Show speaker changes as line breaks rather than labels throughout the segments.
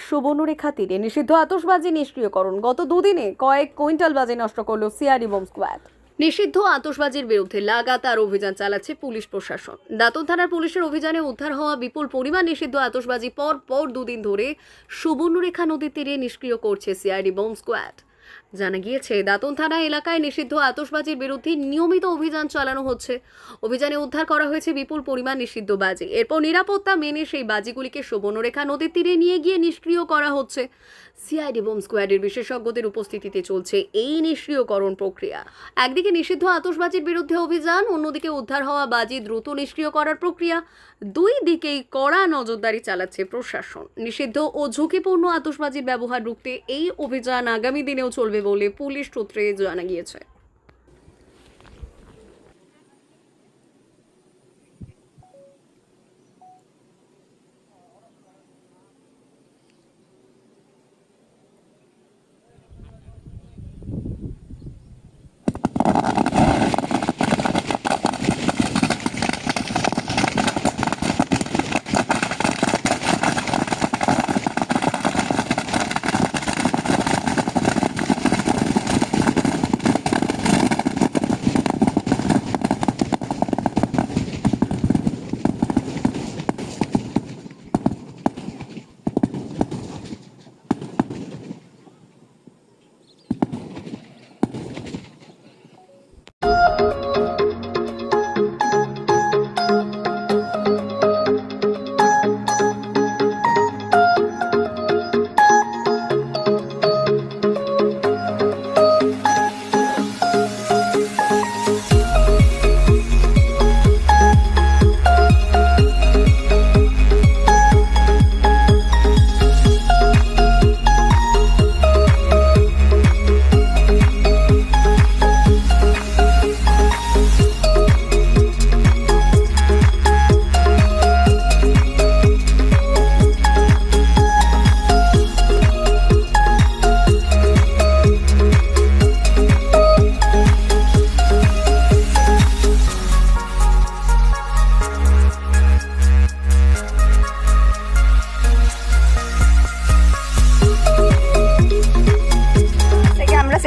সুবর্ণরেখা তীরে নিষিদ্ধ আতশবাজি নিষ্ক্রিয়করণ। গত দুদিনে কয়েক কুইন্টাল বাজি নষ্ট করল সিআরডি বোম স্কোয়াড। নিষিদ্ধ আতশবাজির বিরুদ্ধে লাগাতার অভিযান চালাচ্ছে পুলিশ প্রশাসন। দাঁতন থানার পুলিশের অভিযানে উদ্ধার হওয়া বিপুল পরিমাণ নিষিদ্ধ আতশবাজি পর দুদিন ধরে সুবর্ণরেখা নদীর তীরে নিষ্ক্রিয় করছে সিআরডি বোম স্কোয়াড। জানা গিয়েছে, দাঁতন থানা এলাকায় নিষিদ্ধ আতশবাজির বিরুদ্ধে নিয়মিত অভিযান চালানো হচ্ছে। অভিযানে উদ্ধার করা হয়েছে বিপুল পরিমাণ নিষিদ্ধ বাজি। এরপর নিরাপত্তা মেনে সেই বাজিগুলিকে সুবর্ণরেখা নদীর তীরে নিয়ে গিয়ে নিষ্ক্রিয় করা হচ্ছে। সিআইডি বোম স্কোয়াডের বিশেষজ্ঞদের উপস্থিতিতে চলছে এই নিষ্ক্রিয়করণ প্রক্রিয়া। একদিকে নিষিদ্ধ আতশবাজির বিরুদ্ধে অভিযান, অন্যদিকে উদ্ধার হওয়া বাজি দ্রুত নিষ্ক্রিয় করার প্রক্রিয়া। দুই দিকেই কড়া নজরদারি চালাচ্ছে প্রশাসন। নিষিদ্ধ ও ঝুঁকিপূর্ণ আতশবাজির ব্যবহার রুখতে এই অভিযান আগামী দিনেও চলবে বলে পুলিশ সূত্রে জানা গিয়েছে।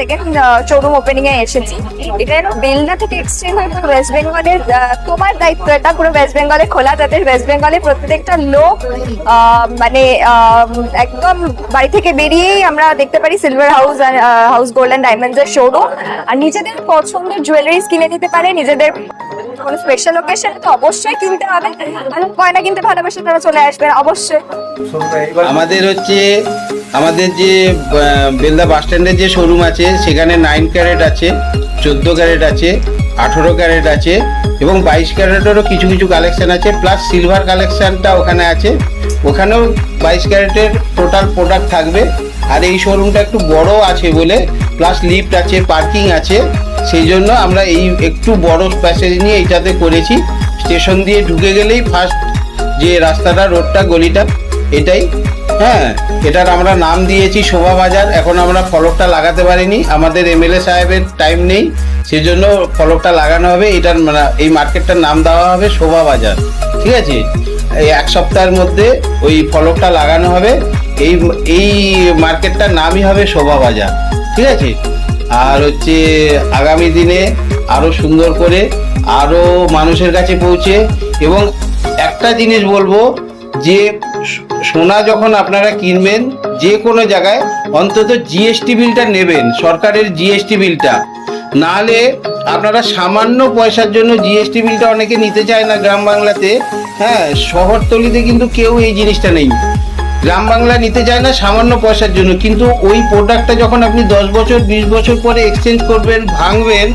সেকেন্ড শোরুম ওপেনিং এ এসেছি। এটা বেলদা থেকে এক্সচেঞ্জ হয়ে পুরো ওয়েস্ট বেঙ্গলের তোমার দায়িত্ব, এটা পুরো ওয়েস্ট বেঙ্গলে খোলা, যাতে ওয়েস্ট বেঙ্গলে প্রত্যেকটা লোক মানে একদম বাড়ি থেকে বেরিয়েই আমরা দেখতে পারি সিলভার হাউস আর হাউস গোল্ড অ্যান্ড ডায়মন্ডস এর শোরুম, আর নিজেদের পছন্দের জুয়েলারিজ কিনে নিতে পারে। নিজেদের কোনো স্পেশাল ওকেশন তো অবশ্যই কিনতে হবে, আর গয়না কিনতে ভালোবাসে তারা চলে আসবেন অবশ্যই।
আমাদের যে বেলদা বাস স্ট্যান্ডের যে শোরুম আছে সেখানে 9 ক্যারেট আছে, 14 ক্যারেট আছে, 18 ক্যারেট আছে এবং 22 ক্যারেটেরও কিছু কিছু কালেকশন আছে, প্লাস সিলভার কালেকশনটা ওখানে আছে। ওখানেও 22 ক্যারেটের টোটাল প্রোডাক্ট থাকবে। আর এই শোরুমটা একটু বড় আছে বলে, প্লাস লিফট আছে, পার্কিং আছে, সেই জন্য আমরা এই একটু বড় প্যাসেজ নিয়ে এইটাতে করেছি। স্টেশন দিয়ে ঢুকে গেলেই ফার্স্ট যে রাস্তাটা, রোডটা, গলিটা এটাই। হ্যাঁ, এটার আমরা নাম দিয়েছি শোভা বাজার। এখন আমরা ফলকটা লাগাতে পারিনি, আমাদের এমএলএ সাহেবের টাইম নেই, সেজন্য ফলকটা লাগানো হবে। এটার এই মার্কেটটার নাম দেওয়া হবে শোভা বাজার। ঠিক আছে, এই এক সপ্তাহের মধ্যে ওই ফলকটা লাগানো হবে। এই মার্কেটটার নামই হবে শোভা বাজার। ঠিক আছে, আর আগামী দিনে আরো সুন্দর করে আরো মানুষের কাছে পৌঁছে। এবং একটা জিনিস বলবো, যে সোনা যখন আপনারা কিনবেন যে কোনো জায়গায়, অন্তত জিএসটি বিলটা নেবেন, সরকারের জিএসটি বিলটা। নাহলে আপনারা সামান্য পয়সার জন্য জিএসটি বিলটা অনেকে নিতে চায় না গ্রাম বাংলাতে। হ্যাঁ, শহরতলিতে কিন্তু কেউ এই জিনিসটা নেই, গ্রাম বাংলা নিতে চায় না সামান্য পয়সার জন্য। কিন্তু ওই প্রোডাক্টটা যখন আপনি 10 বছর 20 বছর পরে এক্সচেঞ্জ করবেন, ভাঙবেন,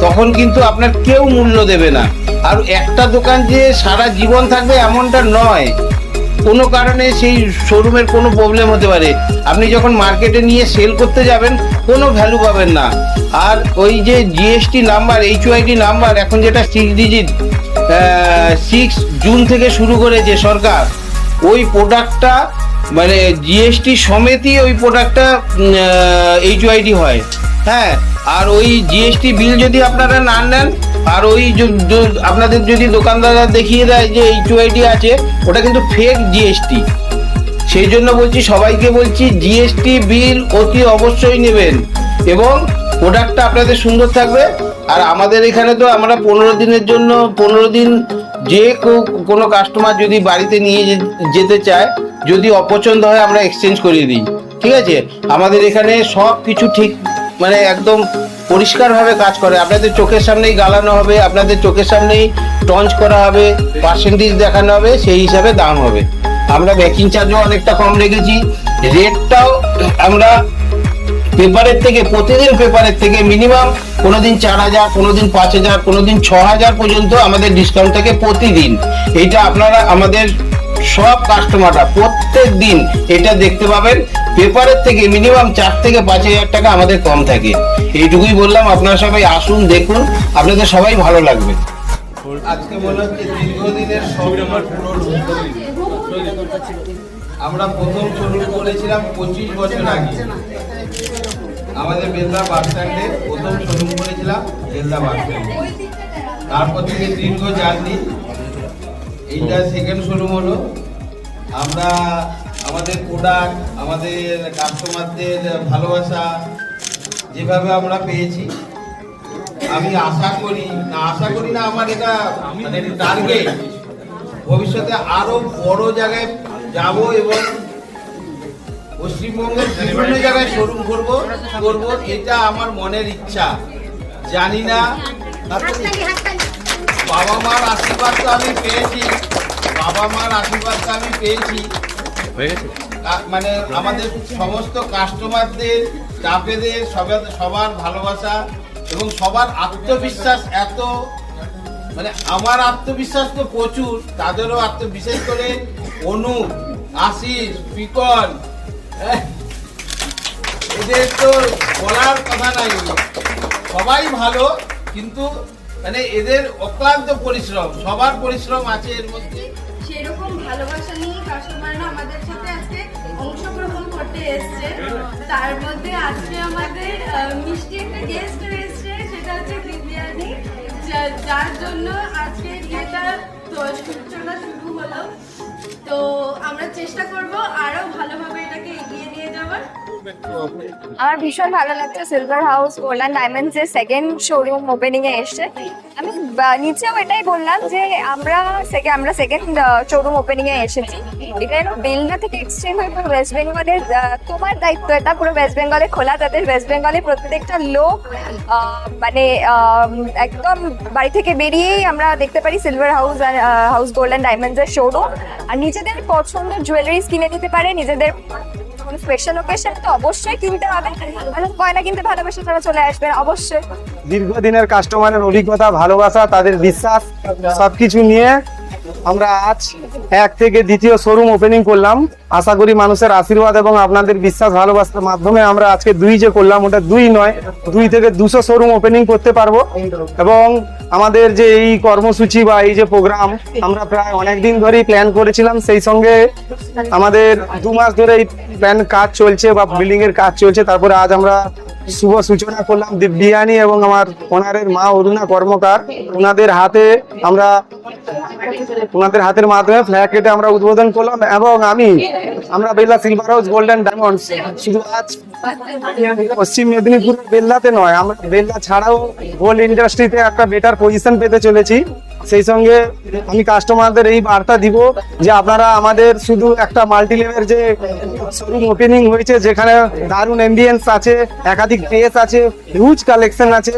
তখন কিন্তু আপনার কেউ মূল্য দেবে না। আর একটা দোকান যে সারা জীবন থাকবে এমনটা নয়, কোনো কারণে সেই শোরুমের কোনো প্রবলেম হতে পারে। আপনি যখন মার্কেটে নিয়ে সেল করতে যাবেন কোনো ভ্যালু পাবেন না। আর ওই যে জিএসটি নাম্বার, HYD নাম্বার, এখন যেটা 6 ডিজিট, 6 জুন থেকে শুরু করেছে সরকার, ওই প্রোডাক্টটা মানে জিএসটি সমেতই ওই প্রোডাক্টটা HYD হয়। হ্যাঁ, আর ওই জিএসটি বিল যদি আপনারা না নেন, আর ওই আপনাদের যদি দোকানদাররা দেখিয়ে দেয় যে HYD আছে, ওটা কিন্তু ফেক জিএসটি। সেই জন্য বলছি, সবাইকে বলছি জিএসটি বিল অতি অবশ্যই নেবেন এবং প্রোডাক্টটা আপনাদের সুন্দর থাকবে। আর আমাদের এখানে তো আমরা 15 দিনের জন্য 15 দিন যে কোনো কাস্টমার যদি বাড়িতে নিয়ে যেতে চায়, যদি অপছন্দ হয় আমরা এক্সচেঞ্জ করিয়ে দিই, ঠিক আছে। আমাদের এখানে সব কিছু ঠিক মানে একদম পরিষ্কারভাবে কাজ করে, আপনাদের চোখের সামনেই গালানো হবে, আপনাদের চোখের সামনেই টঞ্চ করা হবে, পার্সেন্টেজ দেখানো হবে, সেই হিসাবে দাম হবে। আমরা মেকিং চার্জও অনেকটা কম রেখেছি, রেটটাও আমরা পেপারের থেকে প্রতিদিন পেপারের থেকে মিনিমাম কোনোদিন 4000, কোনোদিন 5000, কোনোদিন 6000 পর্যন্ত আমাদের ডিসকাউন্ট থাকে প্রতিদিন। এটা আপনারা আমাদের সব কাস্টমাররা প্রত্যেক দিন এটা দেখতে পাবেন, পেপারের থেকে মিনিমাম 4 থেকে 5000 টাকা আমাদের কম থাকে। এইটুকুই বললাম, আপনারা সবাই আসুন, দেখুন, আপনাদের সবাই ভালো লাগবে। আজকে মনে হচ্ছে দীর্ঘদিনের স্বপ্ন পূরণ হলো। আমরা প্রথম শুরু করেছিলাম 25 বছর আগে আমাদের বেলদা বাস স্ট্যান্ডে, প্রথম শোরুম করেছিলাম বেলদা বাস স্ট্যান্ডে। তারপর থেকে দীর্ঘ জার্নি, এইটা সেকেন্ড শোরুম হলো। আমরা আমাদের প্রোডাক্ট, আমাদের কাস্টমারদের ভালোবাসা যেভাবে আমরা পেয়েছি, আমি আশা করি না আমার এটা মানে টার্গেট, ভবিষ্যতে আরো বড় জায়গায় যাব এবং পশ্চিমবঙ্গের বিভিন্ন জায়গায় শোরুম করব, এটা আমার মনের ইচ্ছা। জানি না, বাবা মার আশীর্বাদ তো আমি পেয়েছি, মানে আমাদের সমস্ত কাস্টমারদের, স্টাফেদের সবার ভালোবাসা এবং সবার আত্মবিশ্বাস এত, মানে আমার আত্মবিশ্বাস তো প্রচুর, তাদেরও বিশেষ করে অনু, আশিস, পিকন, এদের তো বলার কথা নাই, সবাই ভালো, কিন্তু মানে এদের অক্লান্ত পরিশ্রম, সবার পরিশ্রম আছে এর মধ্যে।
সেরকম ভালোবাসা নিয়ে কাস্টমাররা আমাদের সাথে আজকে অংশগ্রহণ করতে এসছে। তার মধ্যে আজকে আমাদের মিষ্টি একটা গেস্ট এসছে, সেটা হচ্ছে বিরিয়ানি, যার জন্য আজকে এটা সূচনা শুরু হলো। তো আমরা চেষ্টা করব আরো ভালোভাবে এটাকে এগিয়ে নিয়ে যাওয়ার।
আমার ভীষণ ভালো লাগছে silver house gold and diamonds এর সেকেন্ড শোরুম ওপেনিং এ এসছে। আমি নিচেও এটাই বললাম যে আমরা সেকেন্ড শোরুম ওপেনিং এ এসেছি। এটা বেলদা থেকে এক্সচেঞ্জ হয়ে পুরো ওয়েস্ট বেঙ্গলের তোমার দায়িত্ব, এটা পুরো ওয়েস্ট বেঙ্গলে খোলা, যাদের ওয়েস্ট বেঙ্গলে প্রত্যেকটা লোক মানে একদম বাড়ি থেকে বেরিয়েই আমরা দেখতে পারি silver house gold and diamonds এর শোরুম। আর নিজেদের পছন্দের জুয়েলারিজ কিনে নিতে পারে, নিজেদের কোনো স্পেশাল ওকেশন তো অবশ্যই কিনতে হবে, গয়না কিনতে ভালোবাসে তারা চলে আসবেন অবশ্যই।
দীর্ঘদিনের কাস্টমারের অভিজ্ঞতা, ভালোবাসা, তাদের বিশ্বাস সবকিছু নিয়ে আমরা আজ 1 থেকে দ্বিতীয় শোরুম ওপেনিং করলাম। আশা করি মানুষের আশীর্বাদ এবং আপনাদের বিশ্বাস ভালোবাসার মাধ্যমে আমরা আজকে 2 যে করলাম, ওটা 2 নয়, 2 থেকে 200 শোরুম ওপেনিং করতে পারবো। এবং আমাদের যে এই কর্মসূচি বা এই যে প্রোগ্রাম আমরা প্রায় অনেকদিন ধরেই প্ল্যান করেছিলাম, সেই সঙ্গে আমাদের 2 মাস ধরে এই প্ল্যান কাজ চলছে বা বিল্ডিং এর কাজ চলছে। তারপরে আজ আমরা শুভ সূচনা করলাম দিব্যানী এবং আমার ওনারের মা অরুণা কর্মকার, ওনাদের হাতের মাধ্যমে ফ্ল্যাগ কেটে আমরা উদ্বোধন করলাম। এবং আমরা Belda silver house gold and diamonds শুধু আজ পশ্চিম মেদিনীপুর বেলদাতে নয়, আমরা বেলদা ছাড়াও গোল্ড ইন্ডাস্ট্রিতে একটা বেটার পজিশন পেতে চলেছি। সেই সঙ্গে আমি কাস্টমারদের এই বার্তা দিব যে আপনারা আমাদের শুধু একটা মাল্টি লেভেল যে শোরুম ওপেনিং হয়েছে, যেখানে দারুণ অ্যাম্বিয়েন্স আছে, একাধিক ড্রেস আছে, হিউজ কালেকশন আছে,